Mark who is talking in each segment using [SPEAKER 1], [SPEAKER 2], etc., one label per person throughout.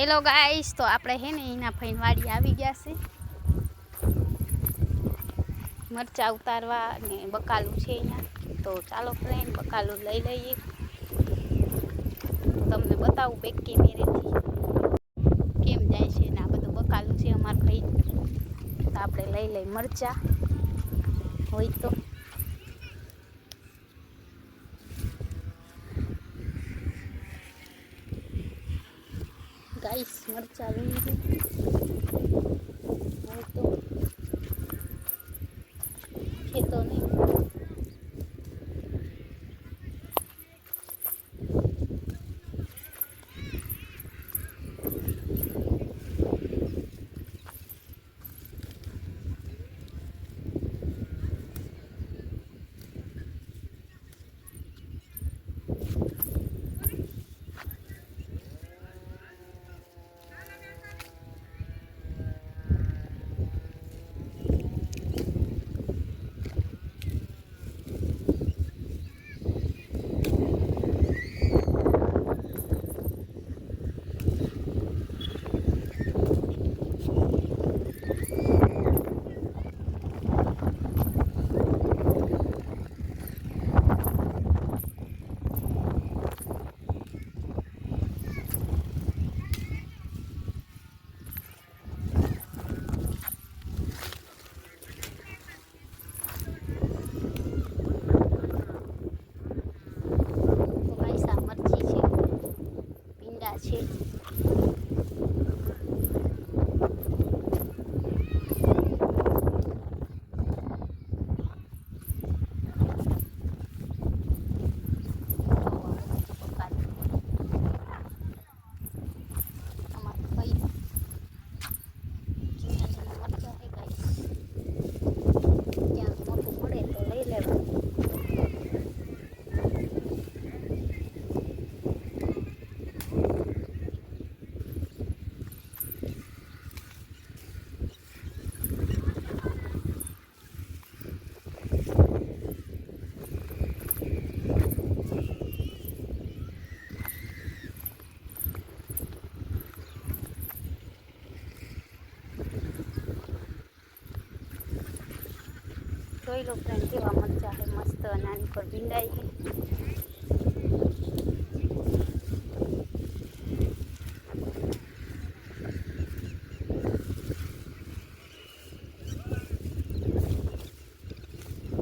[SPEAKER 1] Hello guys, તો આપણે હે ને એના ફઈન વાડી આવી ગયા છે મરચા ઉતારવા ને બકાલું છે અહીંયા. તો ચાલો ફ્રેન્ડ બકાલું લઈ લઈએ. તમને બતાવું બેક કેમેરેથી કેમ જાય છે ને આ બધું બકાલું છે અમાર ફઈ. તો આપણે લઈ લઈ મરચા હોય તો. ગાઈસ મરચા લઈ હોય તો છે તો નહીં. છે જોઈ લો ફ્રેન્ડ કેવા મરચા છે મસ્ત નાની પર ભીંડાઈ છે.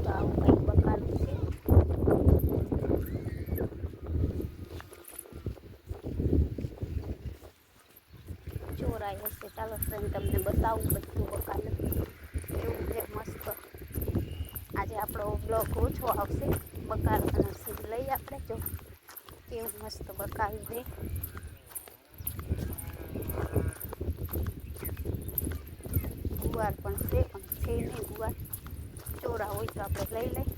[SPEAKER 1] તો આવું કંઈક બકાલું છે. ચોરાઈ હશે. ચાલો ફ્રેન્ડ તમને બતાવું બધું બકાલું કેવું છે મસ્ત. આજે આપણો બ્લોગ ઓછો આવશે. બકાલાનો સીન લઈ આપણે જો કેવું મસ્ત બકાલું છે. ગુવાર પણ છે પણ છે નહીં ગુવાર. ચોરા હોય તો આપણે લઈ લઈ.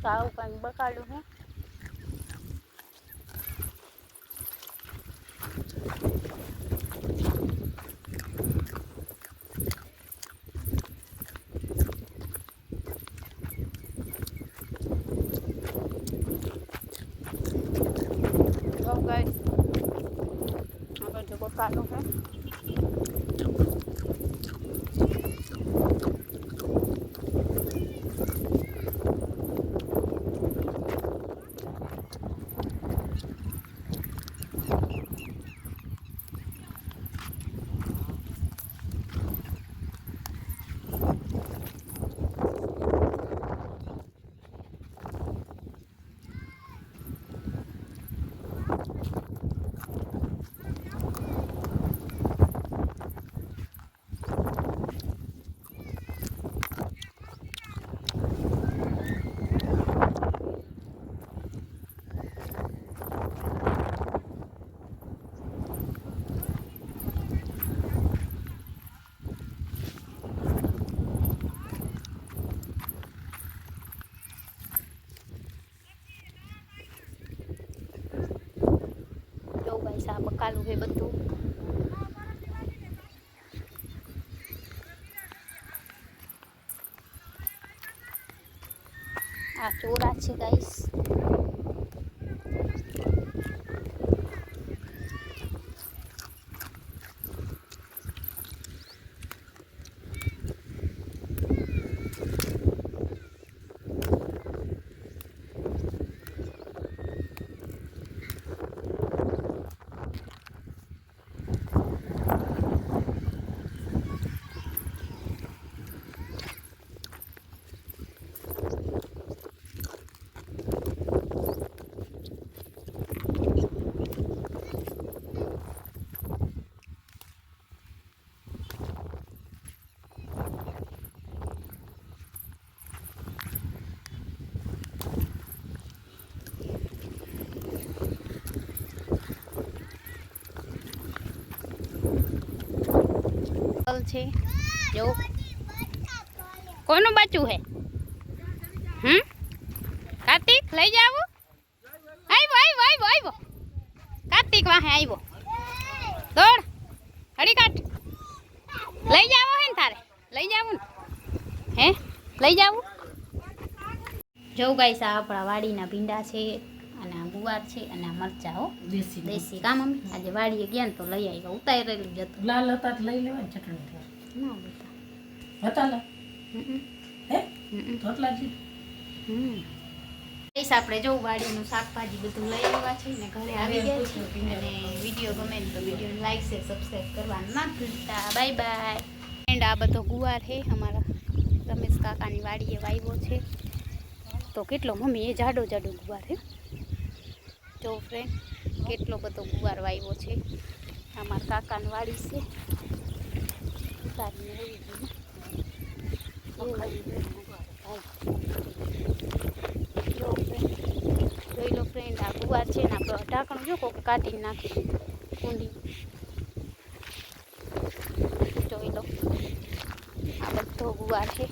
[SPEAKER 1] તો આવું કંઈક બકાલું છે. તો ગાઈસ આ બધું બકાલું છે. બકાલું છે બધું. આ ચોરા છે ગાઈસ. છે જો કોનું બચ્ચું હે? કાર્તિક લઈ જાવ. આવ્યો કાર્તિક વાહે આવ્યો. દોડ હડી કાટ. લઈ જાવ હે ને તારે? લઈ જાવ ને હે? લઈ જાવ. જો ગાઈસ આ આપણા વાડીના ભીંડા છે અને આ ગુવાર છે અને આ મરચા હો દેશી કામ મમ્મી આજે વાડીએ ગયા ને તો લઈ આવ્યા. ઉતારેલું જ હતું.
[SPEAKER 2] લાલ હતા તો લઈ લેવા ચટણી
[SPEAKER 1] ના બેટા
[SPEAKER 2] હતા લા હે તોટલા જી
[SPEAKER 1] ગાઈસ આપણે જો વાડીનું શાકભાજી બધું લઈ આવ્યા છે ને ઘરે આવી ગયા છે. અને વિડીયો ગમે તો વિડીયોને લાઈક છે સબસ્ક્રાઈબ કરવાનું ના ભૂલતા. Bye bye friend. આ બધો ગુવાર છે અમારા રમેશ કાકાની વાડીએ વાવ્યો છે. તો કેટલો મમ્મી એ જાડો ગુવાર છે. જો ફ્રેન્ડ કેટલો બધો ગુવાર વાવ્યો છે. અમારા કાકાની વાડી છે. જોઈ લો ફ્રેન્ડ આ ગુવાર છે ને આપણે ઢાંકણું જો કોક કાઢીને નાખી દીધું કુંડી. જોઈ લો આ બધો ગુવાર છે.